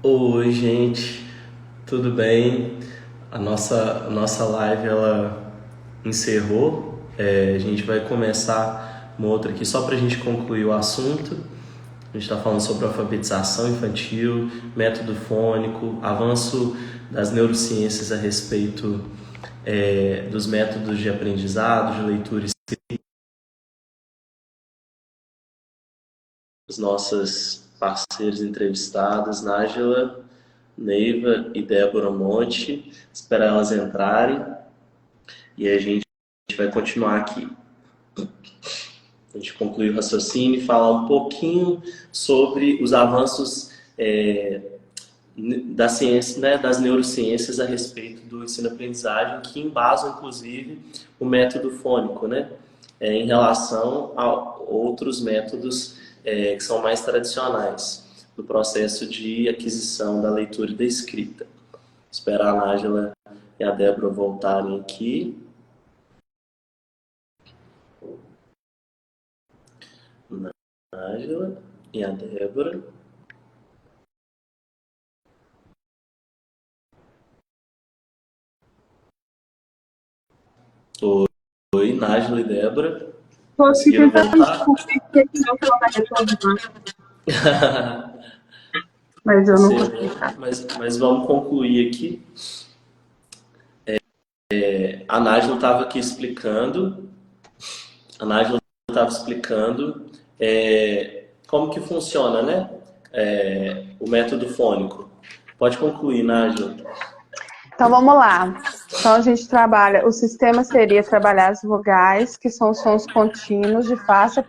Oi, gente, tudo bem? A nossa live ela encerrou. A gente vai começar uma outra aqui só para a gente concluir o assunto. A gente está falando sobre alfabetização infantil, método fônico, avanço das neurociências a respeito dos métodos de aprendizado, de leitura e escrita. As nossas parceiras entrevistadas, Nájila, Neiva e Débora Monte. Esperar elas entrarem e a gente vai continuar aqui. A gente concluir o raciocínio e falar um pouquinho sobre os avanços da ciência, né, das neurociências a respeito do ensino-aprendizagem, que embasam, inclusive, o método fônico, né, em relação a outros métodos que são mais tradicionais no processo de aquisição da leitura e da escrita. Esperar a Nájila e a Débora voltarem aqui. Nájila e a Débora. Oi, Nájila e Débora. Estou aqui Conseguiram tentando voltar? descobrir por que não estava retornando, mas eu não consegui. Mas vamos concluir aqui. A Nájila estava aqui explicando. A Nájila estava explicando como que funciona, né? O método fônico. Pode concluir, Nájila. Então vamos lá. Então a gente trabalha, o sistema seria trabalhar as vogais, que são sons contínuos de fácil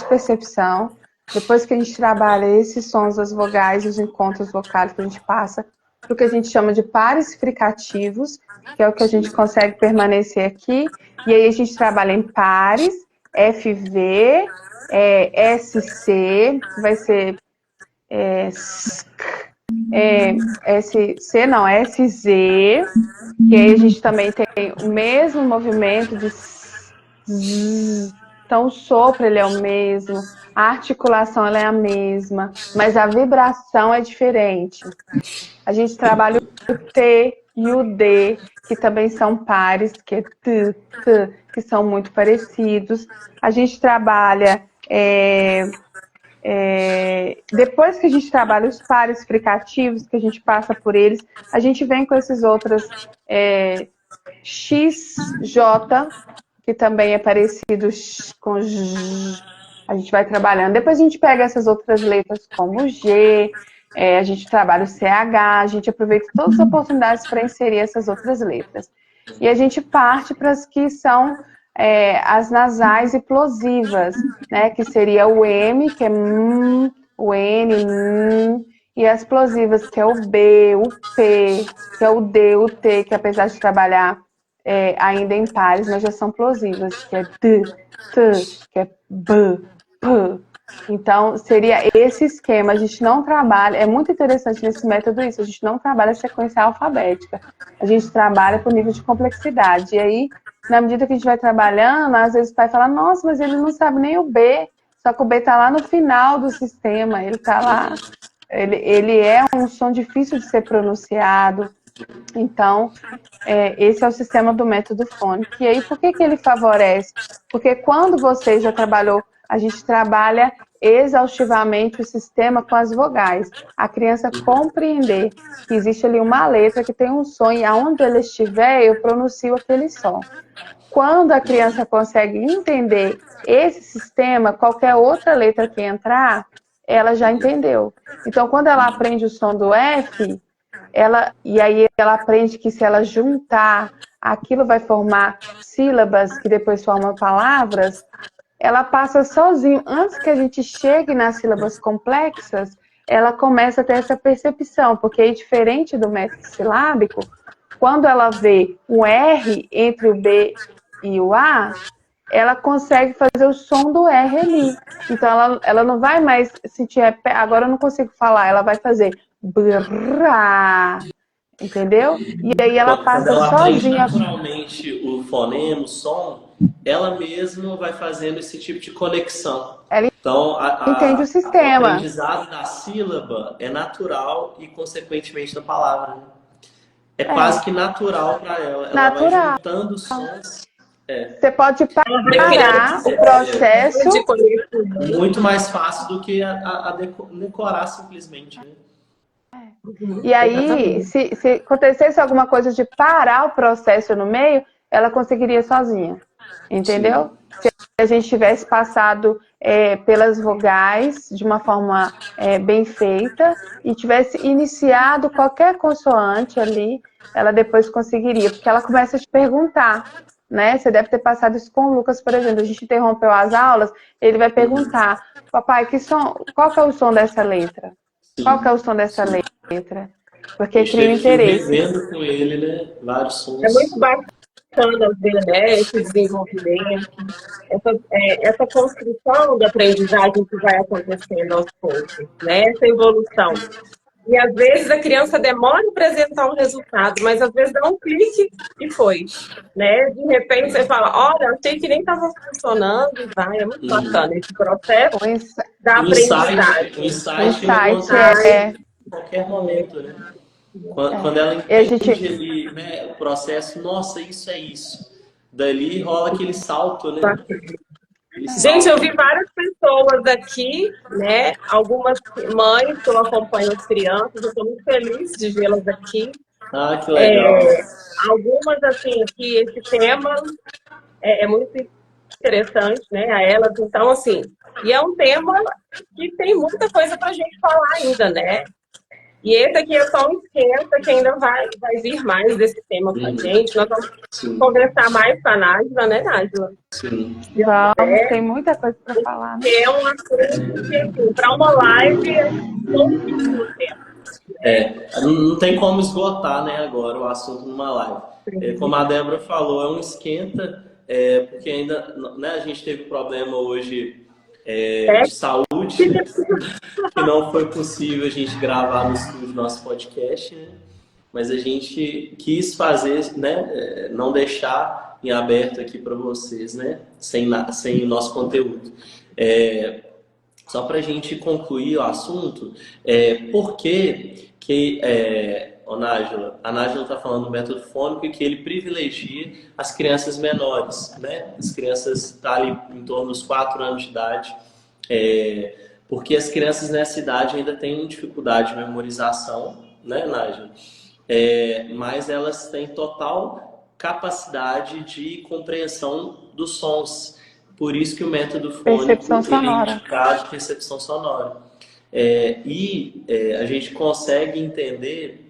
percepção. Depois que a gente trabalha esses sons das vogais, os encontros vocálicos, a gente passa para o que a gente chama de pares fricativos, que é o que a gente consegue permanecer aqui. E aí a gente trabalha em pares, FV, SC, que vai ser SC, não, SZ, que aí a gente também tem o mesmo movimento de zzz. Então o sopro ele é o mesmo, a articulação ela é a mesma, mas a vibração é diferente. A gente trabalha o T e o D, que também são pares, que é T, T, que são muito parecidos. A gente trabalha depois que a gente trabalha os pares fricativos, que a gente passa por eles, a gente vem com esses outros X, J, que também é parecido com J, a gente vai trabalhando. Depois a gente pega essas outras letras como G, a gente trabalha o CH, a gente aproveita todas as oportunidades para inserir essas outras letras. E a gente parte para as que são as nasais e plosivas, né, que seria o M, que é o N, e as plosivas, que é o B, o P, que é o D, o T, que apesar de trabalhar ainda em pares, mas já são plosivas, que é D, T, que é B, P. Então, seria esse esquema. A gente não trabalha, é muito interessante nesse método isso, a gente não trabalha sequência alfabética, a gente trabalha por nível de complexidade. E aí, na medida que a gente vai trabalhando, às vezes o pai fala, nossa, mas ele não sabe nem o B, só que o B está lá no final do sistema, ele está lá, ele é um som difícil de ser pronunciado. Então, esse é o sistema do método fônico. E aí, por que ele favorece? Porque quando você já trabalhou, a gente trabalha exaustivamente o sistema com as vogais. A criança compreender que existe ali uma letra que tem um som e aonde ela estiver, eu pronuncio aquele som. Quando a criança consegue entender esse sistema, qualquer outra letra que entrar, ela já entendeu. Então, quando ela aprende o som do F, e aí ela aprende que se ela juntar, aquilo vai formar sílabas que depois formam palavras, ela passa sozinho. Antes que a gente chegue nas sílabas complexas, ela começa a ter essa percepção, porque aí, diferente do método silábico, quando ela vê um R entre o B e o A, ela consegue fazer o som do R ali. Então, ela não vai mais sentir, agora eu não consigo falar, ela vai fazer brrrá, entendeu? E aí ela Quando passa ela aprende sozinha. naturalmente o fonema, o som, ela mesma vai fazendo esse tipo de conexão. Ela Então, Entende o o sistema. aprendizado da sílaba é natural e, consequentemente, da palavra, né? É É, quase que natural para ela. Ela vai natural. juntando sons. Você pode Ela vai criando parar o de processo. conhecimento. Muito mais fácil do que decorar simplesmente, né? E aí, Exatamente. se acontecesse alguma coisa de parar o processo no meio, ela conseguiria sozinha. Sim. Entendeu? Se a gente tivesse passado pelas vogais de uma forma bem feita e tivesse iniciado qualquer consoante ali, ela depois conseguiria, porque ela começa a te perguntar, né? Você deve ter passado isso com o Lucas, por exemplo. A gente interrompeu as aulas, ele vai Uhum. perguntar: papai, qual que é o som dessa letra? Qual que é Sim. o som dessa Sim. letra? A Porque gente cria um teve que ir interesse. revendo com ele, né? Vários É sons. muito bacana ver, né, esse desenvolvimento, essa construção da aprendizagem que vai acontecendo aos poucos, né? Essa evolução. E às vezes a criança demora para apresentar um resultado, mas às vezes dá um clique e foi. Né? De repente você fala, olha, achei que nem estava funcionando e vai. É muito Uhum. bacana esse processo O insight, da O aprendizagem. o insight ele insight acontece é, em qualquer momento, né? é. Quando ela E a gente entende ali, né, o processo, nossa, isso é isso. Dali rola aquele salto, né? Aquele Gente, eu salto. vi várias pessoas aqui, né? Algumas mães que eu acompanho as crianças, eu estou muito feliz de vê-las aqui. Ah, que legal. Algumas, assim, que esse tema é muito interessante, né, a elas. Então, assim, e é um tema que tem muita coisa para a gente falar ainda, né? E esse aqui é só um esquenta que ainda vai vir mais desse tema com a Uhum. gente. Nós vamos Sim, conversar mais com a Nájila, né, Nájila? sim. Se vamos, puder, tem muita coisa para falar, né? porque é um assunto que, assim, para uma live é longuíssimo tempo. Não tem como esgotar, né, agora o assunto numa live. Como a Débora falou, é um esquenta, porque ainda, né, a gente teve problema hoje É, de saúde, que não foi possível a gente gravar no estúdio nosso podcast, né? Mas a gente quis fazer, né, não deixar em aberto aqui para vocês, né, sem o nosso conteúdo. É, Só para a gente concluir o assunto, por que a Nájila está falando do método fônico e que ele privilegia as crianças menores, né? As crianças estão ali em torno dos 4 anos de idade, é, porque as crianças nessa idade ainda têm dificuldade de memorização, né, Nájila? Mas elas têm total capacidade de compreensão dos sons. Por isso que o método Percepção fônico ele é sonora. indicado de percepção sonora. A gente consegue entender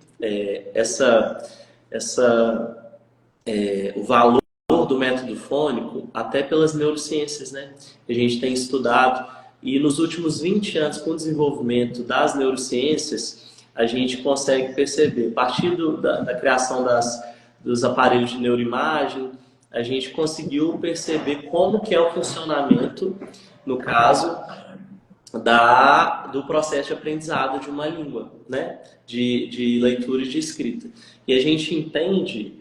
o valor do método fônico até pelas neurociências, né? A gente tem estudado e nos últimos 20 anos, com o desenvolvimento das neurociências, a gente consegue perceber, a partir da criação dos aparelhos de neuroimagem, a gente conseguiu perceber como que é o funcionamento, no caso, do processo de aprendizado de uma língua, né? De leitura e de escrita. E a gente entende,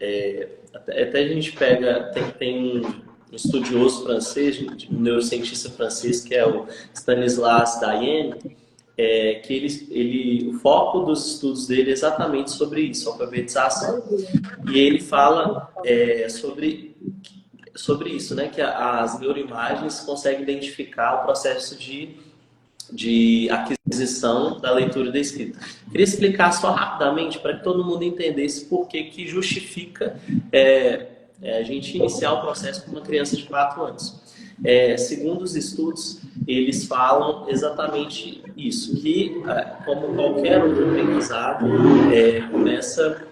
até a gente pega, tem um estudioso francês, um neurocientista francês, que é o Stanislas Dehaene, que o foco dos estudos dele é exatamente sobre isso, alfabetização. E ele fala sobre isso, né? Que as neuroimagens conseguem identificar o processo de aquisição da leitura e da escrita. Queria explicar só rapidamente para que todo mundo entendesse por que justifica a gente iniciar o processo com uma criança de 4 anos. Segundo os estudos, eles falam exatamente isso, que como qualquer outro aprendizado, começa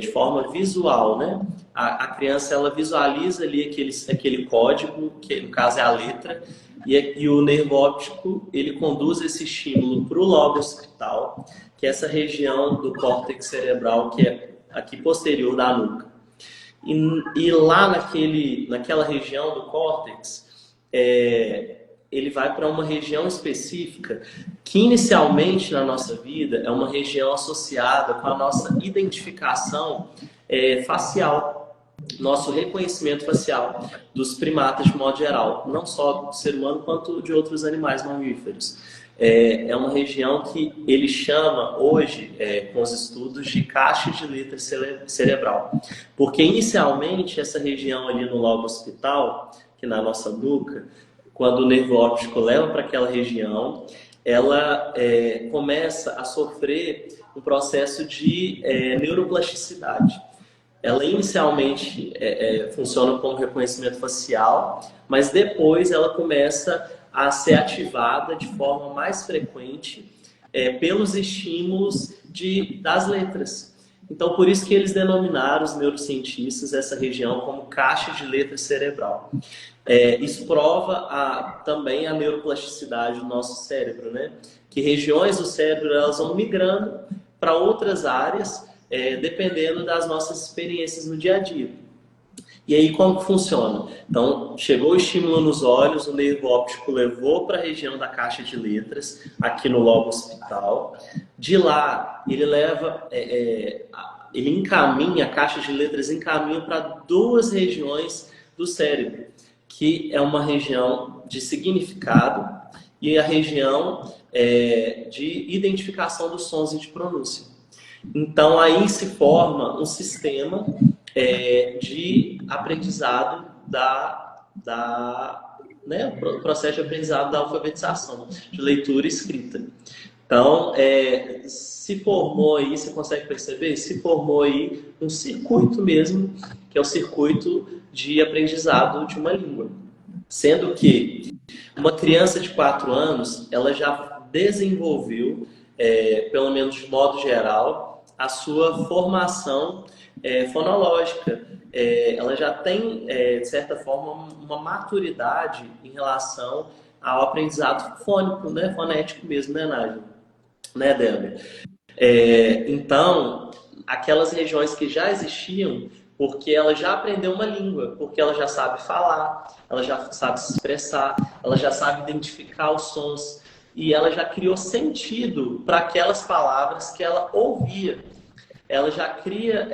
de forma visual, né? A criança ela visualiza ali aquele código, que no caso é a letra, e o nervo óptico ele conduz esse estímulo para o lobo occipital, que é essa região do córtex cerebral que é aqui posterior da nuca. E lá naquela região do córtex, ele vai para uma região específica que inicialmente na nossa vida é uma região associada com a nossa identificação facial. nosso reconhecimento facial dos primatas de modo geral, não só do ser humano quanto de outros animais mamíferos. É uma região que ele chama hoje, com os estudos, de caixa de letra cerebral. Porque inicialmente essa região ali no lobo occipital, que na nossa nuca, quando o nervo óptico leva para aquela região, ela começa a sofrer um processo de neuroplasticidade. Ela inicialmente funciona como reconhecimento facial, mas depois ela começa a ser ativada de forma mais frequente pelos estímulos das letras. Então, por isso que eles denominaram, os neurocientistas, essa região como caixa de letra cerebral. Isso prova também a neuroplasticidade do nosso cérebro, né? Que regiões do cérebro elas vão migrando para outras áreas, dependendo das nossas experiências no dia a dia. E aí, como que funciona? Então, chegou o estímulo nos olhos, o nervo óptico levou para a região da caixa de letras, aqui no lobo occipital. De lá, ele encaminha, a caixa de letras encaminha para duas regiões do cérebro, que é uma região de significado e a região de identificação dos sons e de pronúncia. Então, aí se forma um sistema de aprendizado o processo de aprendizado da alfabetização, de leitura e escrita. Então, se formou aí, você consegue perceber? Se formou aí um circuito mesmo, que é o circuito de aprendizado de uma língua. Sendo que uma criança de 4 anos, ela já desenvolveu, pelo menos de modo geral, a sua formação fonológica. Ela já tem, de certa forma, uma maturidade em relação ao aprendizado fônico, né? Fonético mesmo, né, Nádia? Né, Débora? Então, aquelas regiões que já existiam, porque ela já aprendeu uma língua, porque ela já sabe falar, ela já sabe se expressar, ela já sabe identificar os sons, e ela já criou sentido para aquelas palavras que ela ouvia. Ela já cria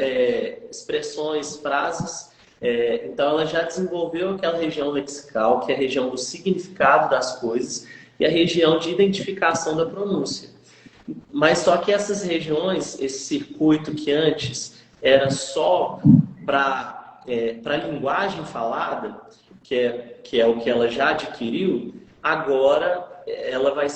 expressões, frases, então ela já desenvolveu aquela região lexical, que é a região do significado das coisas, e a região de identificação da pronúncia. Mas só que essas regiões, esse circuito que antes era só para a linguagem falada, que é o que ela já adquiriu, agora ela vai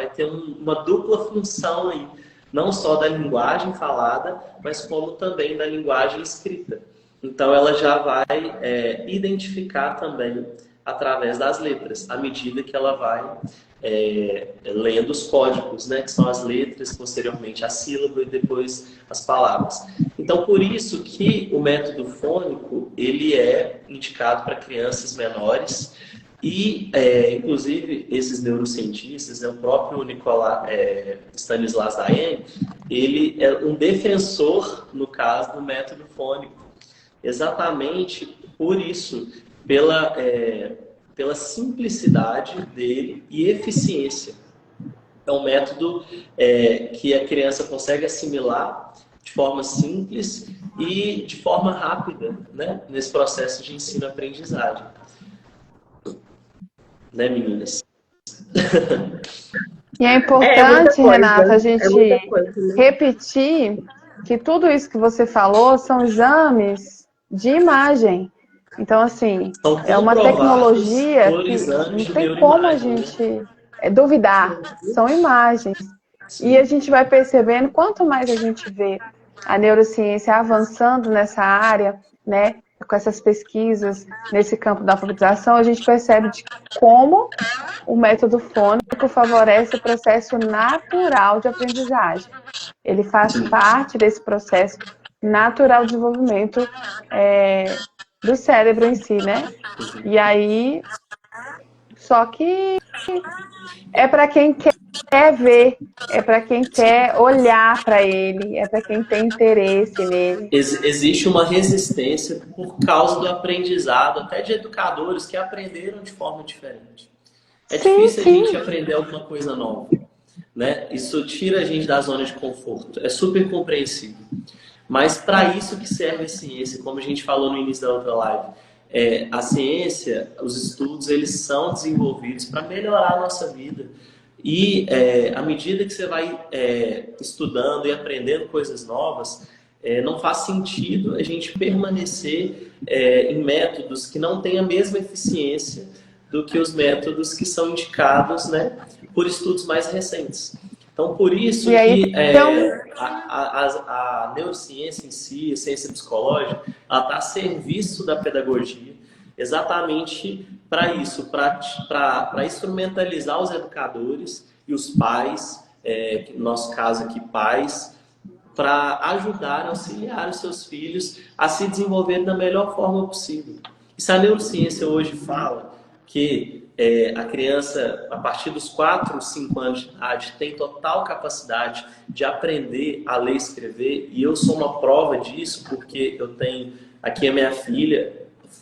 ter uma dupla função aí, não só da linguagem falada, mas como também da linguagem escrita. Então ela já vai identificar também através das letras, à medida que ela vai lendo os códigos, né, que são as letras, posteriormente a sílaba e depois as palavras. Então, por isso que o método fônico ele é indicado para crianças menores e, inclusive, esses neurocientistas, o próprio Stanislas Dehaene, ele é um defensor, no caso, do método fônico, exatamente por isso, pela simplicidade dele e eficiência. É um método que a criança consegue assimilar de forma simples e de forma rápida, né, nesse processo de ensino-aprendizagem. Né, meninas? E é importante, Renata, a gente né? repetir que tudo isso que você falou são exames de imagem. Então, assim, é uma tecnologia que não tem como a gente duvidar. São imagens. Sim. E a gente vai percebendo, quanto mais a gente vê a neurociência avançando nessa área, né, com essas pesquisas nesse campo da alfabetização, a gente percebe de como o método fônico favorece o processo natural de aprendizagem. Ele faz parte desse processo natural de desenvolvimento do cérebro em si, né? E aí, só que é para quem quer ver, é para quem quer olhar para ele, é para quem tem interesse nele. Existe uma resistência por causa do aprendizado, até de educadores que aprenderam de forma diferente. É difícil a gente aprender alguma coisa nova, né? Isso tira a gente da zona de conforto, é super compreensível. Mas para isso que serve a ciência, como a gente falou no início da outra live. A ciência, os estudos, eles são desenvolvidos para melhorar a nossa vida. E à medida que você vai estudando e aprendendo coisas novas, não faz sentido a gente permanecer em métodos que não têm a mesma eficiência do que os métodos que são indicados, né, por estudos mais recentes. Então, por isso que a neurociência em si, a ciência psicológica, ela está a serviço da pedagogia, exatamente para isso, para instrumentalizar os educadores e os pais, no nosso caso aqui, pais, para ajudar, auxiliar os seus filhos a se desenvolver da melhor forma possível. E se a neurociência hoje fala que a criança, a partir dos 4, 5 anos de idade, tem total capacidade de aprender a ler e escrever, e eu sou uma prova disso, porque eu tenho aqui a minha filha,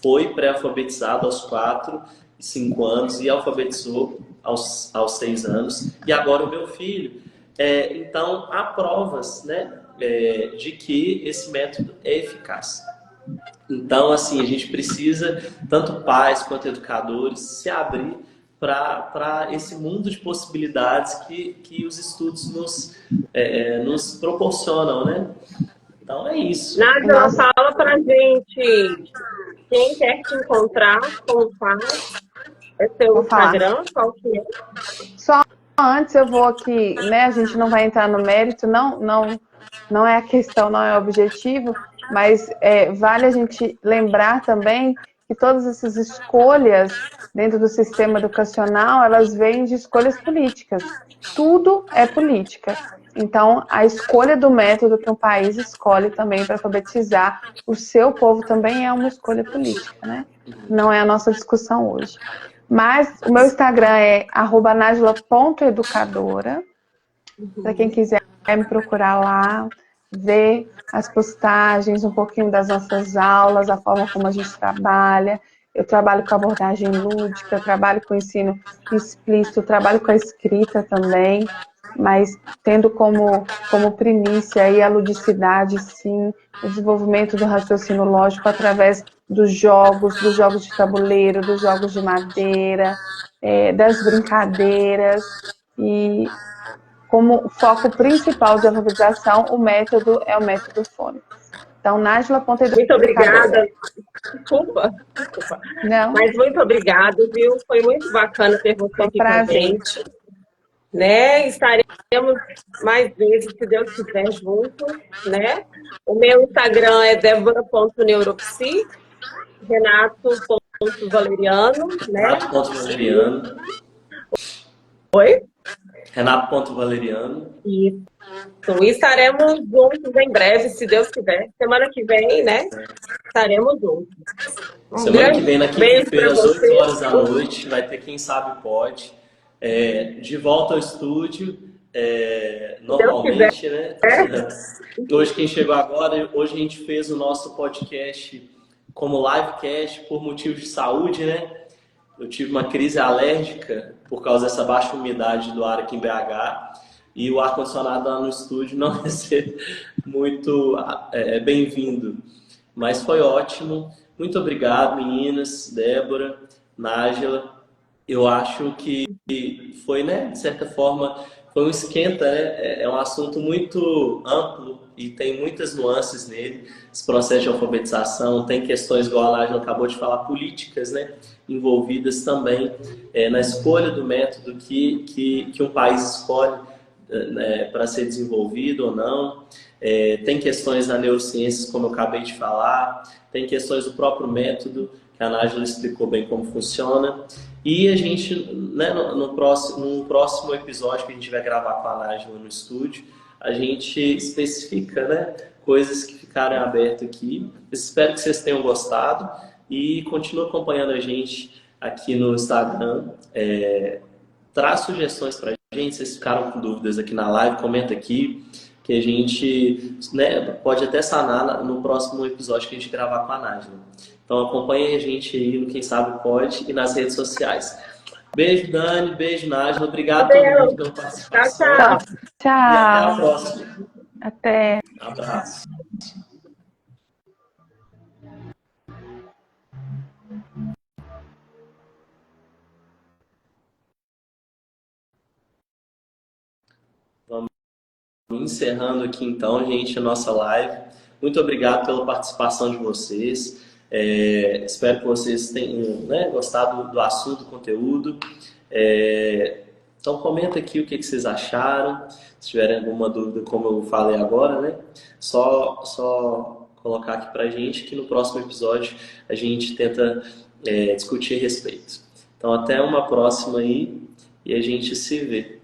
foi pré-alfabetizada aos 4 e 5 anos e alfabetizou aos 6 anos, e agora o meu filho. Então, há provas, né, de que esse método é eficaz. Então, assim, a gente precisa, tanto pais quanto educadores, se abrir para esse mundo de possibilidades que os estudos nos proporcionam, né? Então, é isso. Nájila, fala pra gente, quem quer te encontrar, como faz? É seu Instagram, qual que é? Só antes eu vou aqui, né? A gente não vai entrar no mérito, não é a questão, não é o objetivo, mas vale a gente lembrar também que todas essas escolhas dentro do sistema educacional, elas vêm de escolhas políticas. Tudo é política. Então, a escolha do método que um país escolhe também para alfabetizar o seu povo também é uma escolha política, né? Não é a nossa discussão hoje. Mas o meu Instagram é @najila.educadora. Para quem quiser me procurar lá, ver as postagens, um pouquinho das nossas aulas, a forma como a gente trabalha. Eu trabalho com abordagem lúdica, eu trabalho com ensino explícito, eu trabalho com a escrita também, mas tendo como primícia aí a ludicidade, sim, o desenvolvimento do raciocínio lógico através dos jogos de tabuleiro, dos jogos de madeira, das brincadeiras, e como foco principal de alfabetização, o método é o método Fônix. Então, Najila.educadora. Muito obrigada. Desculpa. Não. Mas muito obrigada, viu? Foi muito bacana ter você aqui com a gente. Né? Estaremos mais vezes, se Deus quiser, juntos, né? O meu Instagram é debora.neuropsi, Renato.valeriano, né? Renato.valeriano. Oi? Renato.valeriano. Isso. E estaremos juntos em breve, se Deus quiser. Semana que vem, né? Estaremos juntos. Semana que vem, na quinta-feira, às 8 horas da noite, vai ter Quem Sabe Pode. De volta ao estúdio, normalmente, né? Hoje, quem chegou agora, hoje a gente fez o nosso podcast como livecast por motivos de saúde, né? Eu tive uma crise alérgica por causa dessa baixa umidade do ar aqui em BH, e o ar-condicionado lá no estúdio não ia ser muito bem-vindo. Mas foi ótimo. Muito obrigado, meninas, Débora, Nájila. Eu acho que foi, né, de certa forma, foi um esquenta, né? É um assunto muito amplo e tem muitas nuances nele. Esse processo de alfabetização tem questões, igual a Nájila acabou de falar, políticas, né, envolvidas também na escolha do método que um país escolhe para ser desenvolvido ou não. Tem questões da neurociência, como eu acabei de falar, tem questões do próprio método, que a Nájila explicou bem como funciona. E a gente, né, num próximo episódio que a gente vai gravar com a Nájila no estúdio, a gente especifica, né, coisas que ficaram abertas aqui. Eu espero que vocês tenham gostado e continue acompanhando a gente aqui no Instagram. Traz sugestões para a gente, se vocês ficaram com dúvidas aqui na live, comenta aqui, que a gente, né, pode até sanar no próximo episódio que a gente gravar com a Nájila. Então acompanhem a gente aí no Quem Sabe Pode e nas redes sociais. Beijo, Dani, beijo, Nájila. Obrigado a todo mundo pela participação. Tchau. Tchau. E até a próxima. Até. Abraço. encerrando aqui então, gente, a nossa live. Muito obrigado pela participação de vocês. Espero que vocês tenham, né, gostado do assunto, do conteúdo. Então comenta aqui o que vocês acharam. Se tiverem alguma dúvida, como eu falei agora, né? Só colocar aqui pra gente que no próximo episódio a gente tenta discutir a respeito. Então até uma próxima aí e a gente se vê.